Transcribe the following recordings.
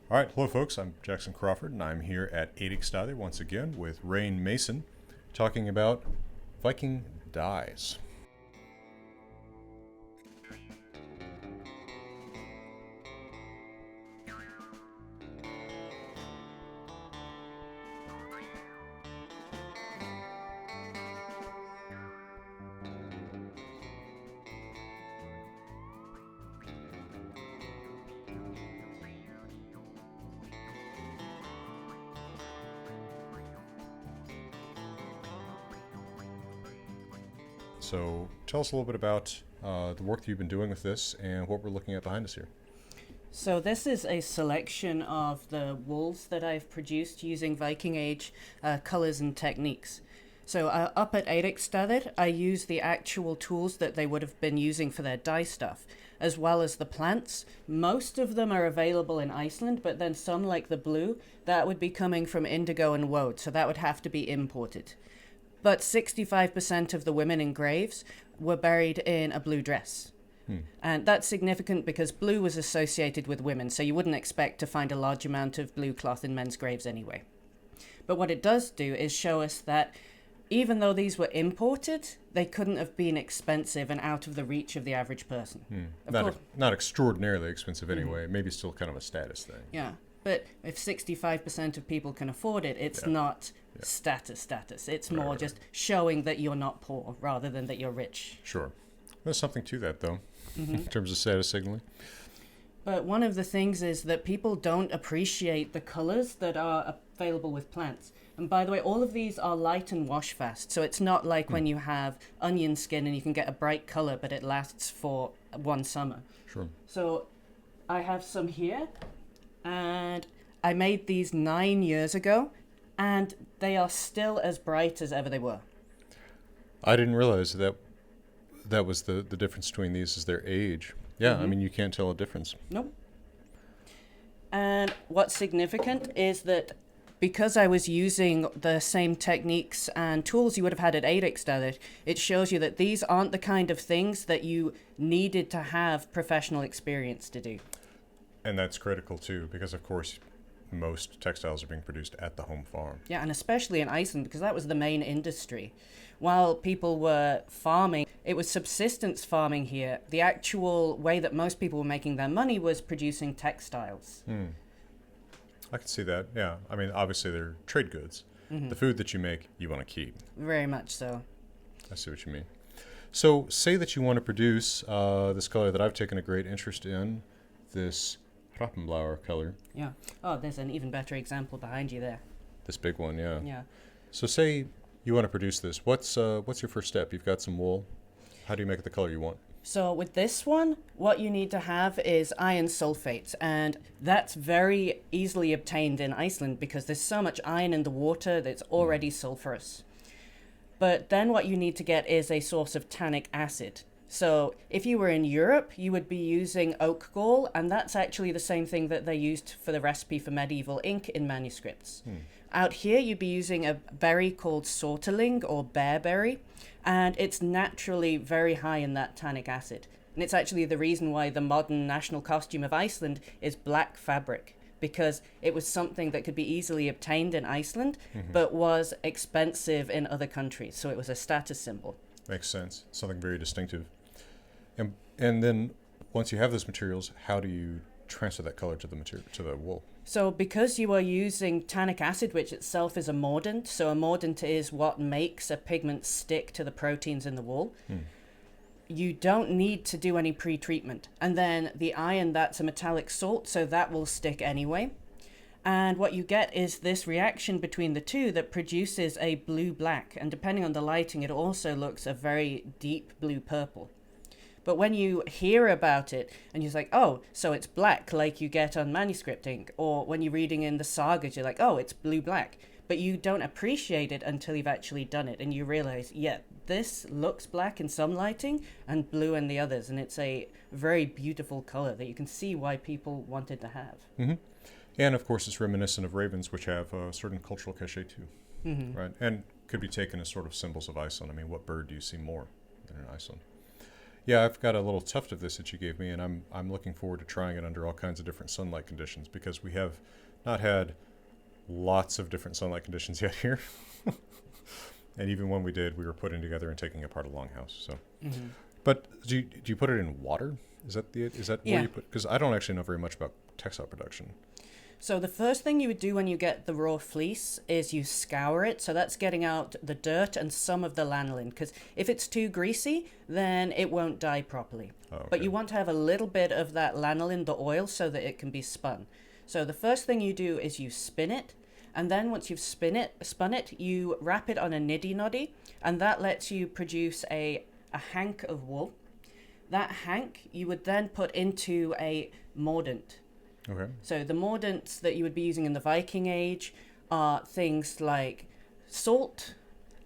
All right, hello folks, I'm Jackson Crawford and I'm here at Eiríksstaðir once again with Rain Mason talking about Viking dyes. So tell us a little bit about the work that you've been doing with this and what we're looking at behind us here. So this is a selection of the wools that I've produced using Viking Age colors and techniques. So up at Eiríksstaðir, I use the actual tools that they would have been using for their dye stuff, as well as the plants. Most of them are available in Iceland, but then some, like the blue, that would be coming from indigo and woad, so that would have to be imported. But 65% of the women in graves were buried in a blue dress. And that's significant because blue was associated with women, so you wouldn't expect to find a large amount of blue cloth in men's graves anyway. But what it does do is show us that even though these were imported, they couldn't have been expensive and out of the reach of the average person. Not extraordinarily expensive anyway, maybe still kind of a status thing. Yeah, but if 65% of people can afford it, it's not status. It's more just showing that you're not poor rather than that you're rich. Sure. There's something to that, though, in terms of status signaling. But one of the things is that people don't appreciate the colors that are available with plants. And by the way, all of these are light and wash fast. So it's not like when you have onion skin and you can get a bright color, but it lasts for one summer. Sure. So I have some here, and I made these 9 years ago, and they are still as bright as ever they were. I didn't realize that was the difference between these is their age. Yeah, I mean, you can't tell a difference. Nope. And what's significant is that because I was using the same techniques and tools you would have had at Eiríksstaðir, it shows you that these aren't the kind of things that you needed to have professional experience to do. And that's critical, too, because, of course, most textiles are being produced at the home farm. Yeah, and especially in Iceland, because that was the main industry. While people were farming, it was subsistence farming here. The actual way that most people were making their money was producing textiles. I can see that, yeah. I mean, obviously, they're trade goods. The food that you make, you want to keep. Very much so. I see what you mean. So, say that you want to produce this color that I've taken a great interest in, this Hrafnblauer color. Yeah. Oh, there's an even better example behind you there. This big one, yeah. Yeah. So say you want to produce this. What's your first step? You've got some wool. How do you make it the color you want? So with this one, what you need to have is iron sulfate, and that's very easily obtained in Iceland because there's so much iron in the water that's already sulfurous. But then what you need to get is a source of tannic acid. So if you were in Europe, you would be using oak gall, and that's actually the same thing that they used for the recipe for medieval ink in manuscripts. Out here, you'd be using a berry called sorteling or bearberry, and it's naturally very high in that tannic acid. And it's actually the reason why the modern national costume of Iceland is black fabric, because it was something that could be easily obtained in Iceland, but was expensive in other countries. So it was a status symbol. Makes sense. Something very distinctive. And then once you have those materials, how do you transfer that color to the wool? So because you are using tannic acid, which itself is a mordant, so a mordant is what makes a pigment stick to the proteins in the wool, you don't need to do any pre-treatment. And then the iron, that's a metallic salt, so that will stick anyway. And what you get is this reaction between the two that produces a blue-black. And depending on the lighting, it also looks a very deep blue-purple. But when you hear about it, and you're like, oh, so it's black like you get on manuscript ink. Or when you're reading in the sagas, you're like, oh, it's blue-black. But you don't appreciate it until you've actually done it. And you realize, yeah, this looks black in some lighting and blue in the others. And it's a very beautiful color that you can see why people wanted to have. And, of course, it's reminiscent of ravens, which have a certain cultural cachet, too. Right? And could be taken as sort of symbols of Iceland. I mean, what bird do you see more than in Iceland? Yeah, I've got a little tuft of this that you gave me, and I'm looking forward to trying it under all kinds of different sunlight conditions because we have not had lots of different sunlight conditions yet here. And even when we did, we were putting together and taking apart a longhouse. So, but do you put it in water? Is that where you put? Because I don't actually know very much about textile production. So the first thing you would do when you get the raw fleece is you scour it. So that's getting out the dirt and some of the lanolin. Because if it's too greasy, then it won't dye properly. Oh, okay. But you want to have a little bit of that lanolin, the oil, so that it can be spun. So the first thing you do is you spin it. And then once you've spun it, you wrap it on a niddy-noddy. And that lets you produce a hank of wool. That hank you would then put into a mordant. Okay. So the mordants that you would be using in the Viking Age are things like salt,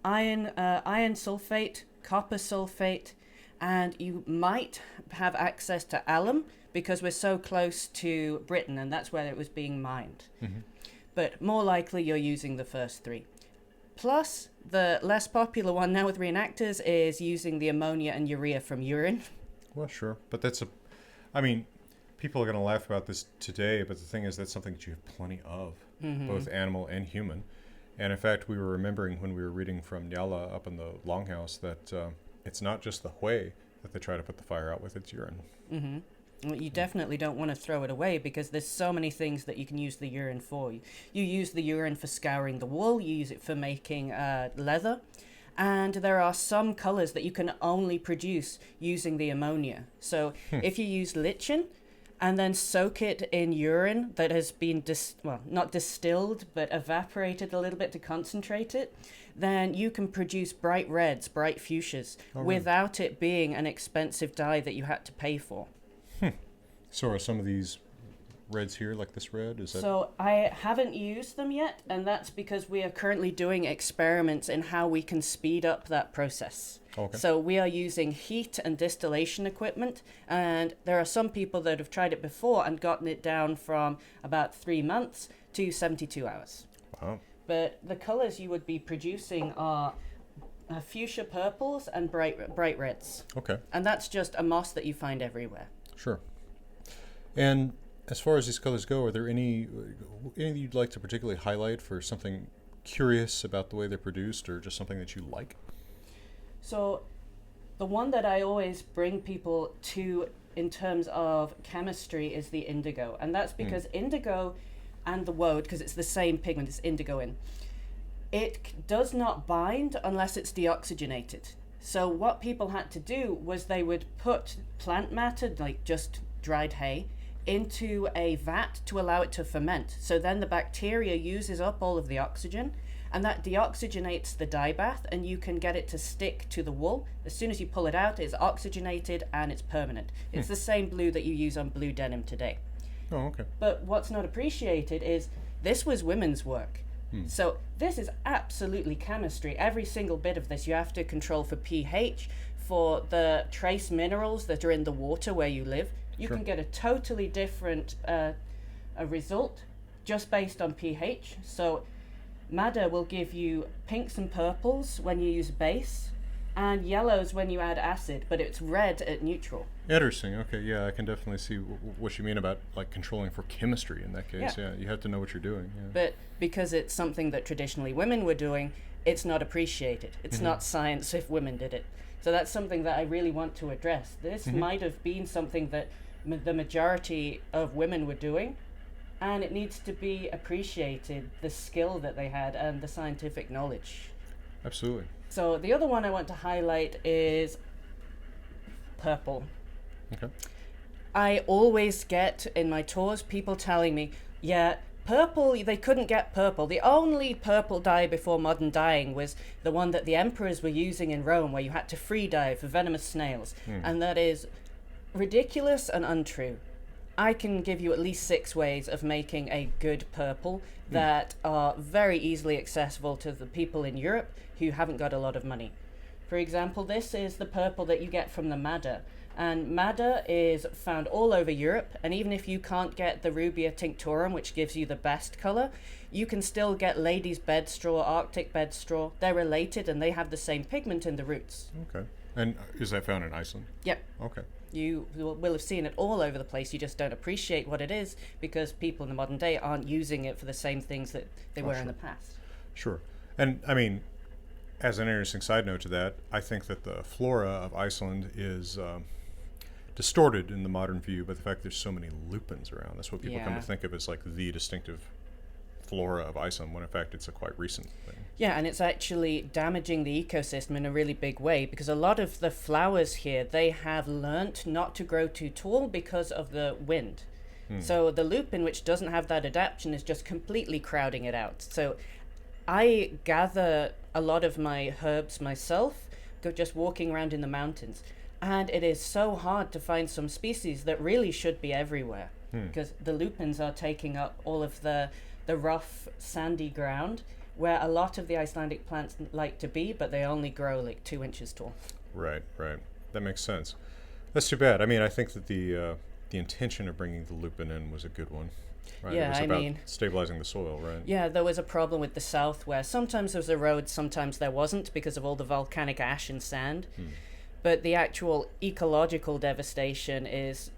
iron sulfate, copper sulfate, and you might have access to alum because we're so close to Britain and that's where it was being mined. But more likely you're using the first three. Plus, the less popular one now with reenactors is using the ammonia and urea from urine. Well, sure. But people are going to laugh about this today, but the thing is that's something that you have plenty of, both animal and human. And in fact, we were remembering when we were reading from Nyala up in the longhouse that it's not just the whey that they try to put the fire out with, it's urine. Well, you definitely don't want to throw it away because there's so many things that you can use the urine for. You use the urine for scouring the wool, you use it for making leather, and there are some colors that you can only produce using the ammonia. So if you use lichen and then soak it in urine that has been, not distilled, but evaporated a little bit to concentrate it, then you can produce bright reds, bright fuchsias, without it being an expensive dye that you had to pay for. So are some of these reds here, like this red? So I haven't used them yet, and that's because we are currently doing experiments in how we can speed up that process. Okay. So we are using heat and distillation equipment, and there are some people that have tried it before and gotten it down from about 3 months to 72 hours. Wow. But the colors you would be producing are fuchsia purples and bright reds. Okay. And that's just a moss that you find everywhere. Sure. And as far as these colors go, are there any you'd like to particularly highlight for something curious about the way they're produced or just something that you like? So the one that I always bring people to in terms of chemistry is the indigo. And that's because indigo and the woad, because it's the same pigment, it's indigo in, it does not bind unless it's deoxygenated. So what people had to do was they would put plant matter, like just dried hay, into a vat to allow it to ferment. So then the bacteria uses up all of the oxygen and that deoxygenates the dye bath and you can get it to stick to the wool. As soon as you pull it out, it's oxygenated and it's permanent. It's the same blue that you use on blue denim today. Oh, okay. But what's not appreciated is this was women's work. So this is absolutely chemistry. Every single bit of this you have to control for pH, for the trace minerals that are in the water where you live. You can get a totally different a result just based on pH. So madder will give you pinks and purples when you use base and yellows when you add acid, but it's red at neutral. Interesting. Okay, yeah, I can definitely see what you mean about like controlling for chemistry in that case. Yeah, you have to know what you're doing. Yeah. But because it's something that traditionally women were doing, it's not appreciated. It's not science if women did it. So that's something that I really want to address. This might have been something that the majority of women were doing, and it needs to be appreciated, the skill that they had and the scientific knowledge. Absolutely. So the other one I want to highlight is purple. Okay. I always get in my tours people telling me, yeah, purple, they couldn't get purple. The only purple dye before modern dyeing was the one that the emperors were using in Rome, where you had to free dye for venomous snails. And that is ridiculous and untrue. I can give you at least 6 ways of making a good purple that are very easily accessible to the people in Europe who haven't got a lot of money. For example, this is the purple that you get from the madder. And madder is found all over Europe, and even if you can't get the Rubia tinctorum, which gives you the best color, you can still get ladies' bed straw, Arctic bed straw. They're related and they have the same pigment in the roots. Okay. And is that found in Iceland? Yep. Okay. You will have seen it all over the place. You just don't appreciate what it is because people in the modern day aren't using it for the same things that they were in the past. Sure. And I mean, as an interesting side note to that, I think that the flora of Iceland is distorted in the modern view by the fact there's so many lupins around. That's what people come to think of as like the distinctive flora of Iceland, when in fact it's a quite recent thing. Yeah, and it's actually damaging the ecosystem in a really big way because a lot of the flowers here, they have learnt not to grow too tall because of the wind. So the lupin, which doesn't have that adaptation, is just completely crowding it out. So I gather a lot of my herbs myself, just walking around in the mountains. And it is so hard to find some species that really should be everywhere because the lupins are taking up all of the rough, sandy ground where a lot of the Icelandic plants like to be, but they only grow like 2 inches tall. Right. That makes sense. That's too bad. I mean, I think that the intention of bringing the lupin in was a good one. Right? Yeah, it was I about mean, stabilizing the soil, right? Yeah, there was a problem with the south where sometimes there was a road, sometimes there wasn't because of all the volcanic ash and sand. But the actual ecological devastation is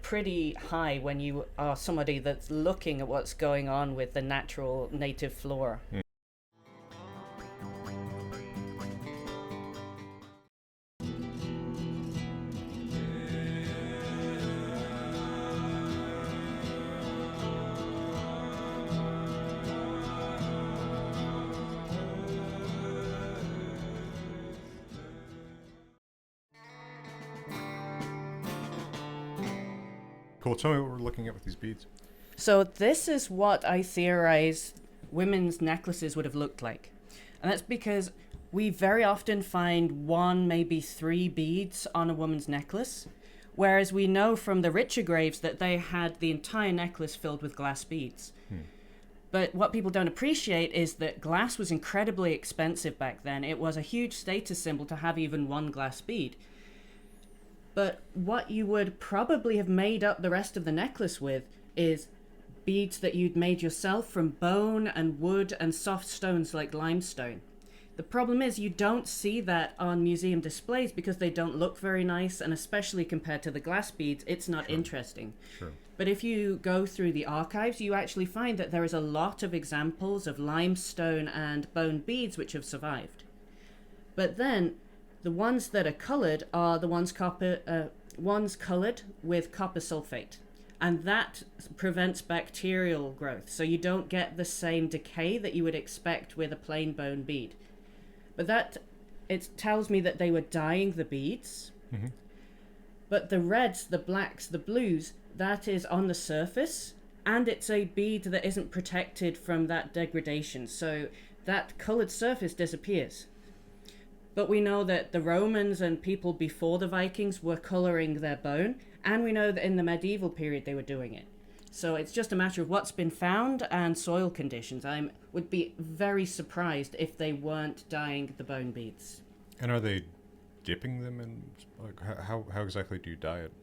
pretty high when you are somebody that's looking at what's going on with the natural native flora. Cool. Tell me what we're looking at with these beads. So this is what I theorize women's necklaces would have looked like. And that's because we very often find 1, maybe 3 beads on a woman's necklace, whereas we know from the richer graves that they had the entire necklace filled with glass beads. But what people don't appreciate is that glass was incredibly expensive back then. It was a huge status symbol to have even 1 glass bead. But what you would probably have made up the rest of the necklace with is beads that you'd made yourself from bone and wood and soft stones like limestone. The problem is you don't see that on museum displays because they don't look very nice, and especially compared to the glass beads, it's not interesting. Sure. But if you go through the archives, you actually find that there is a lot of examples of limestone and bone beads which have survived. But then the ones that are coloured are the ones coloured with copper sulfate, and that prevents bacterial growth, so you don't get the same decay that you would expect with a plain bone bead. But it tells me that they were dyeing the beads. But the reds, the blacks, the blues, that is on the surface, and it's a bead that isn't protected from that degradation, so that coloured surface disappears. But we know that the Romans and people before the Vikings were colouring their bone, and we know that in the medieval period they were doing it. So it's just a matter of what's been found and soil conditions. I would be very surprised if they weren't dyeing the bone beads. And are they dipping them in? Like, how exactly do you dye it?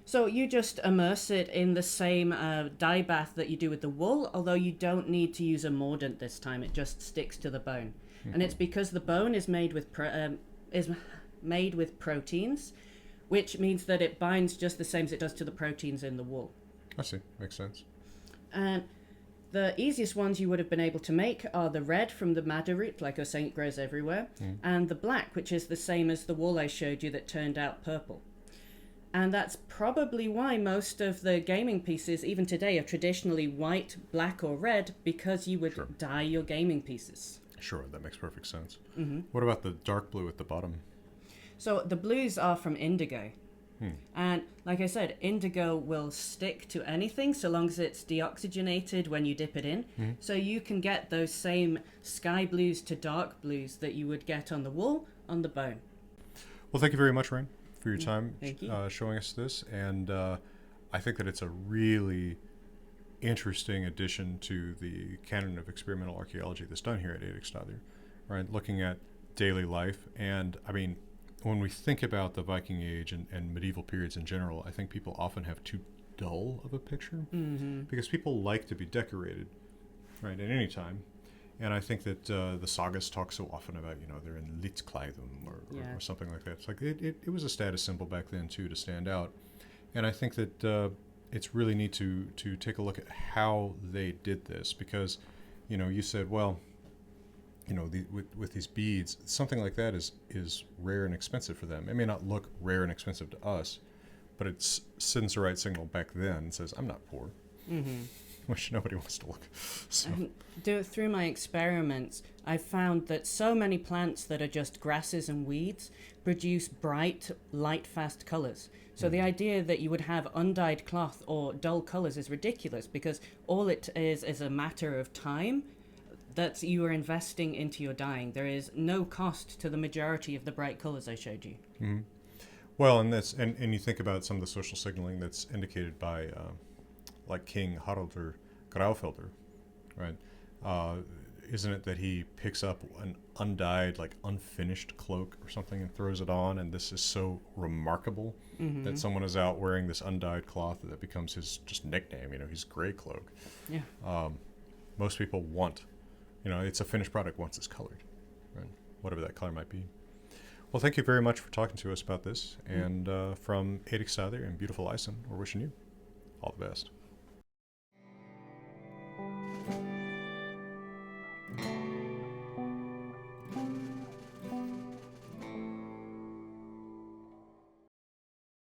So you just immerse it in the same dye bath that you do with the wool, although you don't need to use a mordant this time. It just sticks to the bone. And it's because the bone is made with proteins, which means that it binds just the same as it does to the proteins in the wool. I see. Makes sense. And the easiest ones you would have been able to make are the red from the madder root, like I was saying, it grows everywhere, and the black, which is the same as the wool I showed you that turned out purple. And that's probably why most of the gaming pieces, even today, are traditionally white, black, or red, because you would dye your gaming pieces. Sure, that makes perfect sense. What about the dark blue at the bottom? So the blues are from indigo. And like I said, indigo will stick to anything so long as it's deoxygenated when you dip it in. So you can get those same sky blues to dark blues that you would get on the wool, on the bone. Well, thank you very much, Rain, for your time Thank showing us this. And I think that it's a really interesting addition to the canon of experimental archaeology that's done here at Eiríksstaðir, right? Looking at daily life. And I mean, when we think about the Viking Age and medieval periods in general, I think people often have too dull of a picture because people like to be decorated, right, at any time. And I think that the sagas talk so often about, they're in litklæðum or something like that. It's like it was a status symbol back then, too, to stand out. And I think that it's really neat to take a look at how they did this because, you said, well, with these beads, something like that is rare and expensive for them. It may not look rare and expensive to us, but it sends the right signal back then and says, I'm not poor. Mm-hmm. Which nobody wants to look. So. Through my experiments, I found that so many plants that are just grasses and weeds produce bright, light-fast colors. So the idea that you would have undyed cloth or dull colors is ridiculous because all it is a matter of time that you are investing into your dyeing. There is no cost to the majority of the bright colors I showed you. Mm-hmm. Well, and you think about some of the social signaling that's indicated by like King Haraldur Graufelder, right? Isn't it that he picks up an undyed, like unfinished cloak or something and throws it on, and this is so remarkable that someone is out wearing this undyed cloth that becomes his just nickname, his gray cloak. Yeah. Most people want, it's a finished product once it's colored, right? Whatever that color might be. Well, thank you very much for talking to us about this, and from Eiríksstaðir in beautiful Iceland, we're wishing you all the best.